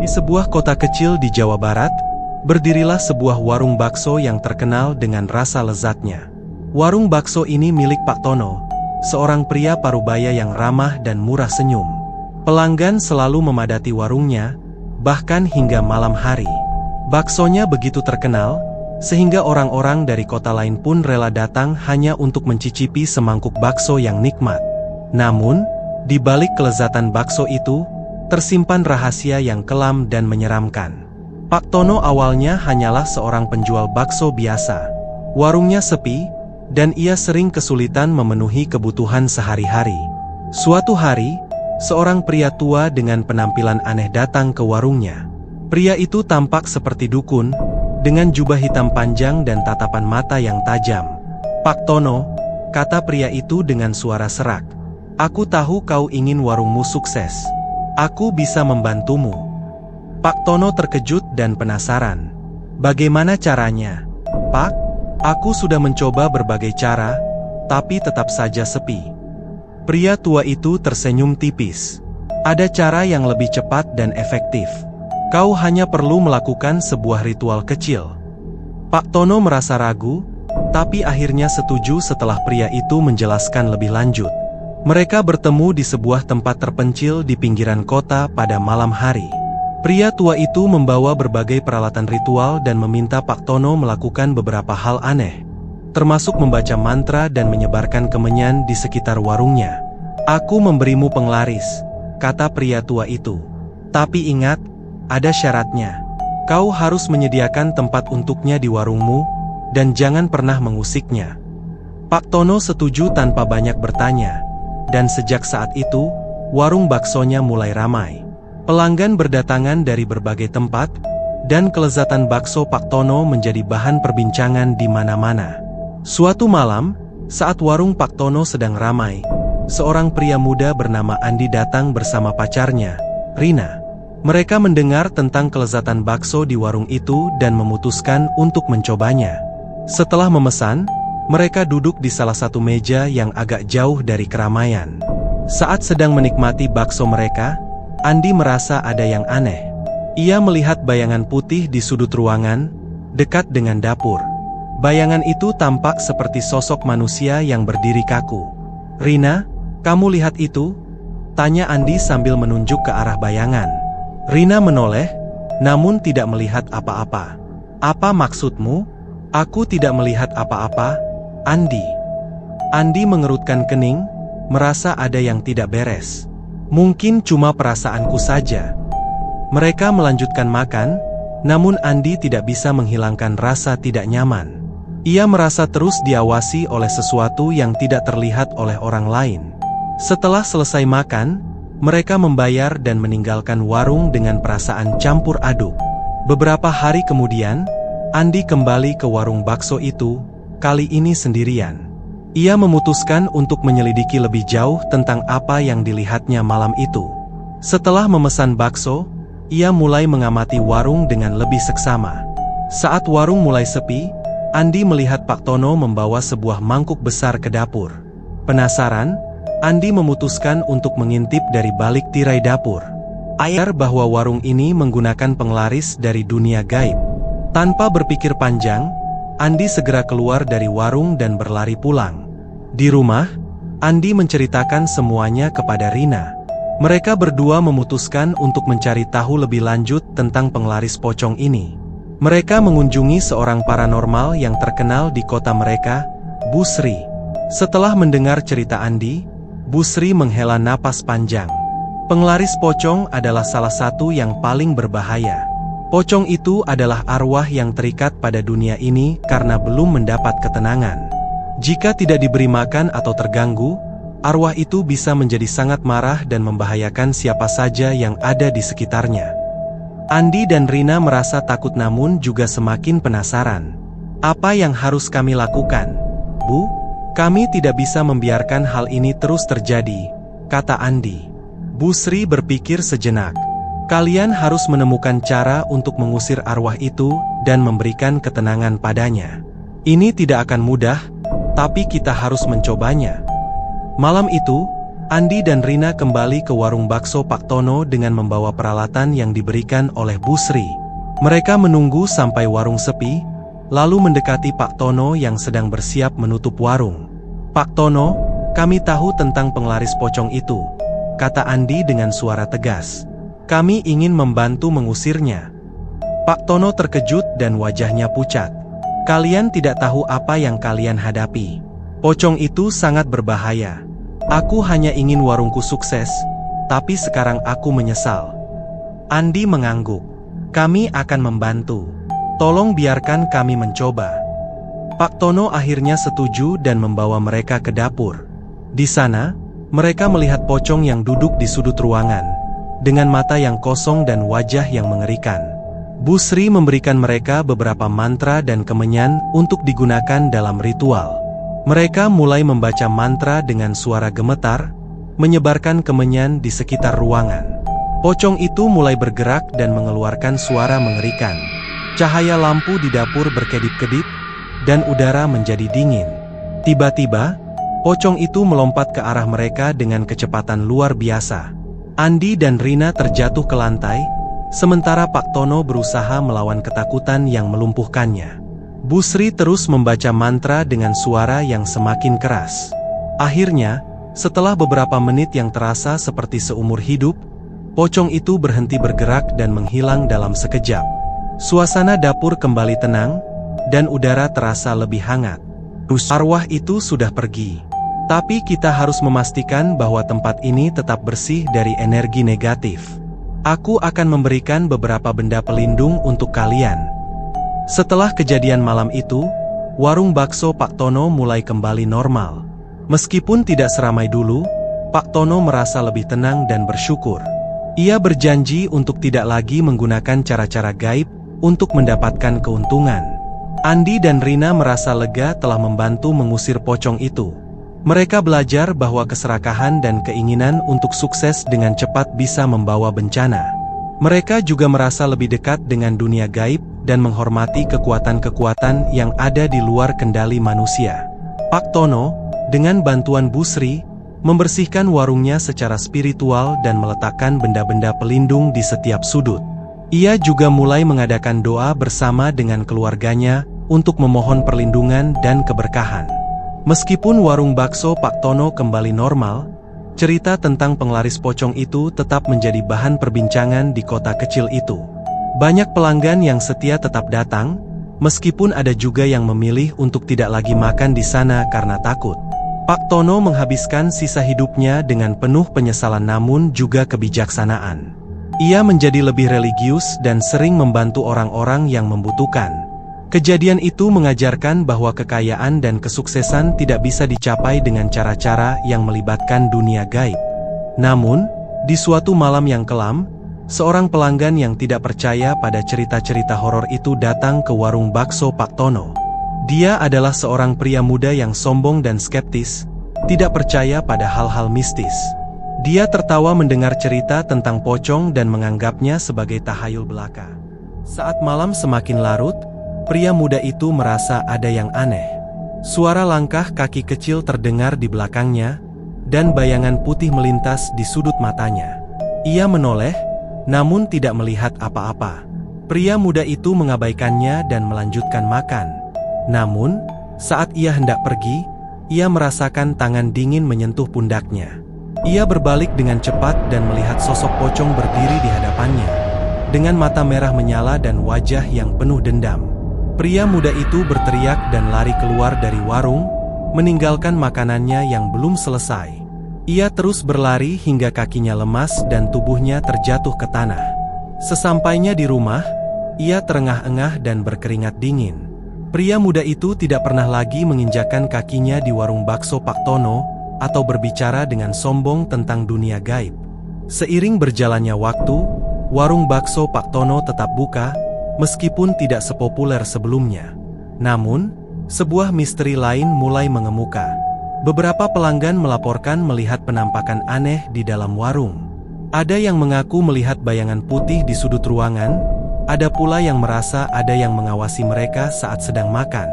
Di sebuah kota kecil di Jawa Barat, berdirilah sebuah warung bakso yang terkenal dengan rasa lezatnya. Warung bakso ini milik Pak Tono, seorang pria parubaya yang ramah dan murah senyum. Pelanggan selalu memadati warungnya, bahkan hingga malam hari. Baksonya begitu terkenal, sehingga orang-orang dari kota lain pun rela datang hanya untuk mencicipi semangkuk bakso yang nikmat. Namun, di balik kelezatan bakso itu, tersimpan rahasia yang kelam dan menyeramkan. Pak Tono awalnya hanyalah seorang penjual bakso biasa. Warungnya sepi, dan ia sering kesulitan memenuhi kebutuhan sehari-hari. Suatu hari, seorang pria tua dengan penampilan aneh datang ke warungnya. Pria itu tampak seperti dukun, dengan jubah hitam panjang dan tatapan mata yang tajam. "Pak Tono," kata pria itu dengan suara serak, "aku tahu kau ingin warungmu sukses. Aku bisa membantumu." Pak Tono terkejut dan penasaran. "Bagaimana caranya, Pak? Aku sudah mencoba berbagai cara, tapi tetap saja sepi." Pria tua itu tersenyum tipis. "Ada cara yang lebih cepat dan efektif. Kau hanya perlu melakukan sebuah ritual kecil." Pak Tono merasa ragu, tapi akhirnya setuju setelah pria itu menjelaskan lebih lanjut. Mereka bertemu di sebuah tempat terpencil di pinggiran kota pada malam hari. Pria tua itu membawa berbagai peralatan ritual dan meminta Pak Tono melakukan beberapa hal aneh, termasuk membaca mantra dan menyebarkan kemenyan di sekitar warungnya. "Aku memberimu penglaris," kata pria tua itu. "Tapi ingat, ada syaratnya. Kau harus menyediakan tempat untuknya di warungmu, dan jangan pernah mengusiknya." Pak Tono setuju tanpa banyak bertanya. Dan sejak saat itu, warung baksonya mulai ramai. Pelanggan berdatangan dari berbagai tempat, dan kelezatan bakso Pak Tono menjadi bahan perbincangan di mana-mana. Suatu malam, saat warung Pak Tono sedang ramai, seorang pria muda bernama Andi datang bersama pacarnya, Rina. Mereka mendengar tentang kelezatan bakso di warung itu dan memutuskan untuk mencobanya. Setelah memesan, mereka duduk di salah satu meja yang agak jauh dari keramaian. Saat sedang menikmati bakso mereka, Andi merasa ada yang aneh. Ia melihat bayangan putih di sudut ruangan, dekat dengan dapur. Bayangan itu tampak seperti sosok manusia yang berdiri kaku. "Rina, kamu lihat itu?" tanya Andi sambil menunjuk ke arah bayangan. Rina menoleh, namun tidak melihat apa-apa. "Apa maksudmu?" "Aku tidak melihat apa-apa, Andi." Andi mengerutkan kening, merasa ada yang tidak beres. "Mungkin cuma perasaanku saja." Mereka melanjutkan makan, namun Andi tidak bisa menghilangkan rasa tidak nyaman. Ia merasa terus diawasi oleh sesuatu yang tidak terlihat oleh orang lain. Setelah selesai makan, mereka membayar dan meninggalkan warung dengan perasaan campur aduk. Beberapa hari kemudian, Andi kembali ke warung bakso itu, kali ini sendirian. Ia memutuskan untuk menyelidiki lebih jauh tentang apa yang dilihatnya malam itu. Setelah memesan bakso, ia mulai mengamati warung dengan lebih seksama. Saat warung mulai sepi, Andi melihat Pak Tono membawa sebuah mangkuk besar ke dapur. Penasaran, Andi memutuskan untuk mengintip dari balik tirai dapur. Ayar bahwa warung ini menggunakan penglaris dari dunia gaib. Tanpa berpikir panjang, Andi segera keluar dari warung dan berlari pulang. Di rumah, Andi menceritakan semuanya kepada Rina. Mereka berdua memutuskan untuk mencari tahu lebih lanjut tentang penglaris pocong ini. Mereka mengunjungi seorang paranormal yang terkenal di kota mereka, Bu Sri. Setelah mendengar cerita Andi, Bu Sri menghela napas panjang. Penglaris pocong adalah salah satu yang paling berbahaya. Pocong itu adalah arwah yang terikat pada dunia ini karena belum mendapat ketenangan. Jika tidak diberi makan atau terganggu, arwah itu bisa menjadi sangat marah dan membahayakan siapa saja yang ada di sekitarnya. Andi dan Rina merasa takut namun juga semakin penasaran. "Apa yang harus kami lakukan, Bu? Kami tidak bisa membiarkan hal ini terus terjadi," kata Andi. Bu Sri berpikir sejenak. "Kalian harus menemukan cara untuk mengusir arwah itu dan memberikan ketenangan padanya. Ini tidak akan mudah, tapi kita harus mencobanya." Malam itu, Andi dan Rina kembali ke warung bakso Pak Tono dengan membawa peralatan yang diberikan oleh Bu Sri. Mereka menunggu sampai warung sepi, lalu mendekati Pak Tono yang sedang bersiap menutup warung. "Pak Tono, kami tahu tentang penglaris pocong itu," kata Andi dengan suara tegas. "Kami ingin membantu mengusirnya." Pak Tono terkejut dan wajahnya pucat. "Kalian tidak tahu apa yang kalian hadapi. Pocong itu sangat berbahaya. Aku hanya ingin warungku sukses, tapi sekarang aku menyesal." Andi mengangguk. "Kami akan membantu. Tolong biarkan kami mencoba." Pak Tono akhirnya setuju dan membawa mereka ke dapur. Di sana, mereka melihat pocong yang duduk di sudut ruangan, dengan mata yang kosong dan wajah yang mengerikan. Bu Sri memberikan mereka beberapa mantra dan kemenyan untuk digunakan dalam ritual. Mereka mulai membaca mantra dengan suara gemetar, menyebarkan kemenyan di sekitar ruangan. Pocong itu mulai bergerak dan mengeluarkan suara mengerikan. Cahaya lampu di dapur berkedip-kedip, dan udara menjadi dingin. Tiba-tiba, pocong itu melompat ke arah mereka dengan kecepatan luar biasa. Andi dan Rina terjatuh ke lantai, sementara Pak Tono berusaha melawan ketakutan yang melumpuhkannya. Bu Sri terus membaca mantra dengan suara yang semakin keras. Akhirnya, setelah beberapa menit yang terasa seperti seumur hidup, pocong itu berhenti bergerak dan menghilang dalam sekejap. Suasana dapur kembali tenang, dan udara terasa lebih hangat. Arwah itu sudah pergi. Tapi kita harus memastikan bahwa tempat ini tetap bersih dari energi negatif. Aku akan memberikan beberapa benda pelindung untuk kalian. Setelah kejadian malam itu, warung bakso Pak Tono mulai kembali normal. Meskipun tidak seramai dulu, Pak Tono merasa lebih tenang dan bersyukur. Ia berjanji untuk tidak lagi menggunakan cara-cara gaib untuk mendapatkan keuntungan. Andi dan Rina merasa lega telah membantu mengusir pocong itu. Mereka belajar bahwa keserakahan dan keinginan untuk sukses dengan cepat bisa membawa bencana. Mereka juga merasa lebih dekat dengan dunia gaib dan menghormati kekuatan-kekuatan yang ada di luar kendali manusia. Pak Tono, dengan bantuan Bu Sri, membersihkan warungnya secara spiritual dan meletakkan benda-benda pelindung di setiap sudut. Ia juga mulai mengadakan doa bersama dengan keluarganya untuk memohon perlindungan dan keberkahan. Meskipun warung bakso Pak Tono kembali normal, cerita tentang penglaris pocong itu tetap menjadi bahan perbincangan di kota kecil itu. Banyak pelanggan yang setia tetap datang, meskipun ada juga yang memilih untuk tidak lagi makan di sana karena takut. Pak Tono menghabiskan sisa hidupnya dengan penuh penyesalan namun juga kebijaksanaan. Ia menjadi lebih religius dan sering membantu orang-orang yang membutuhkan. Kejadian itu mengajarkan bahwa kekayaan dan kesuksesan tidak bisa dicapai dengan cara-cara yang melibatkan dunia gaib. Namun, di suatu malam yang kelam, seorang pelanggan yang tidak percaya pada cerita-cerita horor itu datang ke warung bakso Pak Tono. Dia adalah seorang pria muda yang sombong dan skeptis, tidak percaya pada hal-hal mistis. Dia tertawa mendengar cerita tentang pocong dan menganggapnya sebagai tahayul belaka. Saat malam semakin larut, pria muda itu merasa ada yang aneh. Suara langkah kaki kecil terdengar di belakangnya, dan bayangan putih melintas di sudut matanya. Ia menoleh, namun tidak melihat apa-apa. Pria muda itu mengabaikannya dan melanjutkan makan. Namun, saat ia hendak pergi, ia merasakan tangan dingin menyentuh pundaknya. Ia berbalik dengan cepat dan melihat sosok pocong berdiri di hadapannya, dengan mata merah menyala dan wajah yang penuh dendam. Pria muda itu berteriak dan lari keluar dari warung, meninggalkan makanannya yang belum selesai. Ia terus berlari hingga kakinya lemas dan tubuhnya terjatuh ke tanah. Sesampainya di rumah, ia terengah-engah dan berkeringat dingin. Pria muda itu tidak pernah lagi menginjakkan kakinya di warung bakso Pak Tono, atau berbicara dengan sombong tentang dunia gaib. Seiring berjalannya waktu, warung bakso Pak Tono tetap buka, meskipun tidak sepopuler sebelumnya. Namun, sebuah misteri lain mulai mengemuka. Beberapa pelanggan melaporkan melihat penampakan aneh di dalam warung. Ada yang mengaku melihat bayangan putih di sudut ruangan, ada pula yang merasa ada yang mengawasi mereka saat sedang makan.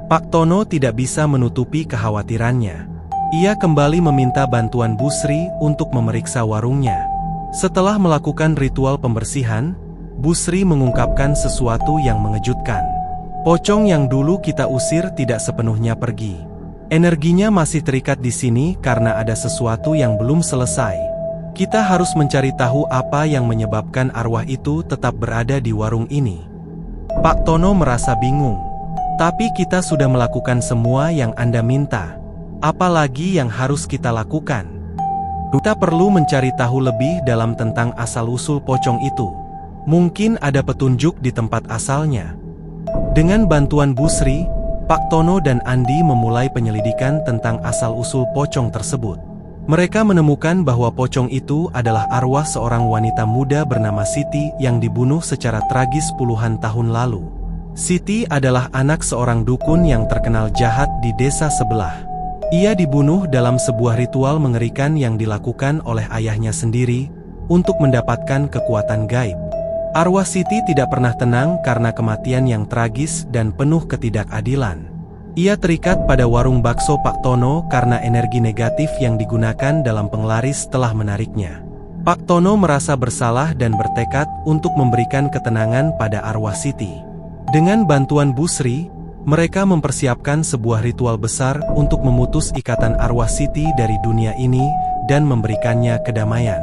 Pak Tono tidak bisa menutupi kekhawatirannya. Ia kembali meminta bantuan Bu Sri untuk memeriksa warungnya. Setelah melakukan ritual pembersihan, Bu Sri mengungkapkan sesuatu yang mengejutkan. Pocong yang dulu kita usir tidak sepenuhnya pergi. Energinya masih terikat di sini karena ada sesuatu yang belum selesai. Kita harus mencari tahu apa yang menyebabkan arwah itu tetap berada di warung ini. Pak Tono merasa bingung. Tapi kita sudah melakukan semua yang Anda minta. Apalagi yang harus kita lakukan? Kita perlu mencari tahu lebih dalam tentang asal-usul pocong itu. Mungkin ada petunjuk di tempat asalnya. Dengan bantuan Bu Sri, Pak Tono dan Andi memulai penyelidikan tentang asal-usul pocong tersebut. Mereka menemukan bahwa pocong itu adalah arwah seorang wanita muda bernama Siti yang dibunuh secara tragis puluhan tahun lalu. Siti adalah anak seorang dukun yang terkenal jahat di desa sebelah. Ia dibunuh dalam sebuah ritual mengerikan yang dilakukan oleh ayahnya sendiri untuk mendapatkan kekuatan gaib. Arwah Siti tidak pernah tenang karena kematian yang tragis dan penuh ketidakadilan. Ia terikat pada warung bakso Pak Tono karena energi negatif yang digunakan dalam penglaris telah menariknya. Pak Tono merasa bersalah dan bertekad untuk memberikan ketenangan pada arwah Siti. Dengan bantuan Bu Sri, mereka mempersiapkan sebuah ritual besar untuk memutus ikatan arwah Siti dari dunia ini dan memberikannya kedamaian.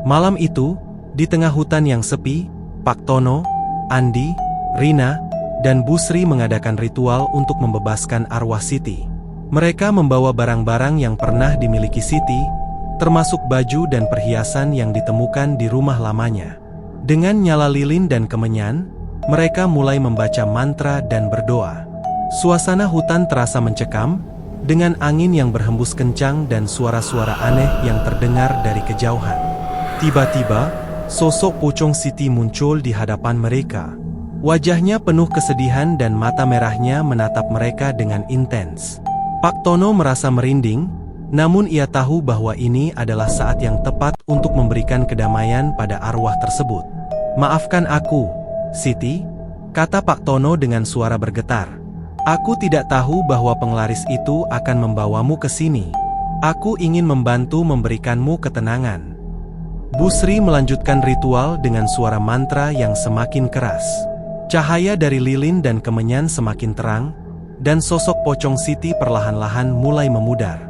Malam itu, di tengah hutan yang sepi, Pak Tono, Andi, Rina, dan Bu Sri mengadakan ritual untuk membebaskan arwah Siti. Mereka membawa barang-barang yang pernah dimiliki Siti, termasuk baju dan perhiasan yang ditemukan di rumah lamanya. Dengan nyala lilin dan kemenyan, mereka mulai membaca mantra dan berdoa. Suasana hutan terasa mencekam, dengan angin yang berhembus kencang dan suara-suara aneh yang terdengar dari kejauhan. Tiba-tiba, sosok pocong Siti muncul di hadapan mereka. Wajahnya penuh kesedihan dan mata merahnya menatap mereka dengan intens. Pak Tono merasa merinding, namun ia tahu bahwa ini adalah saat yang tepat untuk memberikan kedamaian pada arwah tersebut. "Maafkan aku, Siti," kata Pak Tono dengan suara bergetar. "Aku tidak tahu bahwa penglaris itu akan membawamu ke sini. Aku ingin membantu memberikanmu ketenangan." Bu Sri melanjutkan ritual dengan suara mantra yang semakin keras. Cahaya dari lilin dan kemenyan semakin terang, dan sosok pocong Siti perlahan-lahan mulai memudar.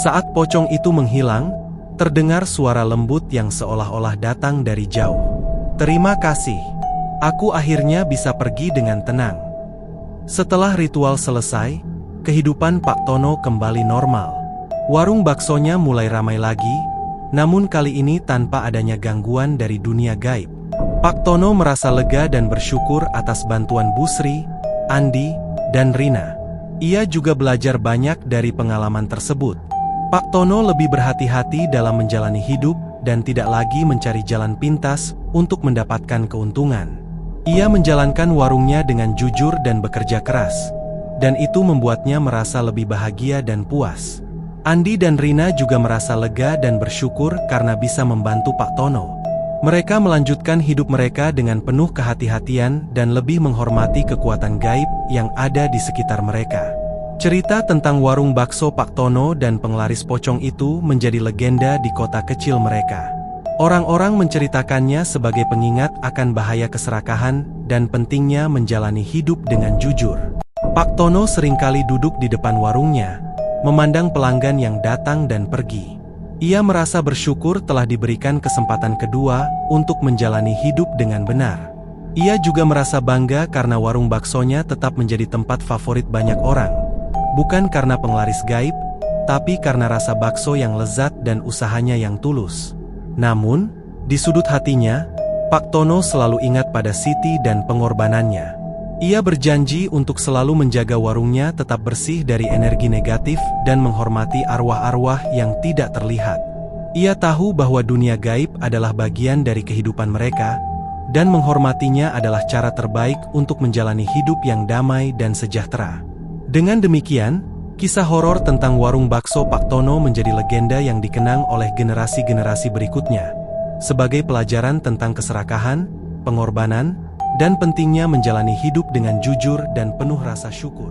Saat pocong itu menghilang, terdengar suara lembut yang seolah-olah datang dari jauh. "Terima kasih. Aku akhirnya bisa pergi dengan tenang." Setelah ritual selesai, kehidupan Pak Tono kembali normal. Warung baksonya mulai ramai lagi, namun kali ini tanpa adanya gangguan dari dunia gaib. Pak Tono merasa lega dan bersyukur atas bantuan Bu Sri, Andi, dan Rina. Ia juga belajar banyak dari pengalaman tersebut. Pak Tono lebih berhati-hati dalam menjalani hidup dan tidak lagi mencari jalan pintas untuk mendapatkan keuntungan. Ia menjalankan warungnya dengan jujur dan bekerja keras, dan itu membuatnya merasa lebih bahagia dan puas. Andi dan Rina juga merasa lega dan bersyukur karena bisa membantu Pak Tono. Mereka melanjutkan hidup mereka dengan penuh kehati-hatian dan lebih menghormati kekuatan gaib yang ada di sekitar mereka. Cerita tentang warung bakso Pak Tono dan penglaris pocong itu menjadi legenda di kota kecil mereka. Orang-orang menceritakannya sebagai pengingat akan bahaya keserakahan dan pentingnya menjalani hidup dengan jujur. Pak Tono seringkali duduk di depan warungnya, memandang pelanggan yang datang dan pergi. Ia merasa bersyukur telah diberikan kesempatan kedua untuk menjalani hidup dengan benar. Ia juga merasa bangga karena warung baksonya tetap menjadi tempat favorit banyak orang. Bukan karena penglaris gaib, tapi karena rasa bakso yang lezat dan usahanya yang tulus. Namun, di sudut hatinya, Pak Tono selalu ingat pada Siti dan pengorbanannya. Ia berjanji untuk selalu menjaga warungnya tetap bersih dari energi negatif dan menghormati arwah-arwah yang tidak terlihat. Ia tahu bahwa dunia gaib adalah bagian dari kehidupan mereka, dan menghormatinya adalah cara terbaik untuk menjalani hidup yang damai dan sejahtera. Dengan demikian, kisah horor tentang warung bakso Pak Tono menjadi legenda yang dikenang oleh generasi-generasi berikutnya, sebagai pelajaran tentang keserakahan, pengorbanan, dan pentingnya menjalani hidup dengan jujur dan penuh rasa syukur.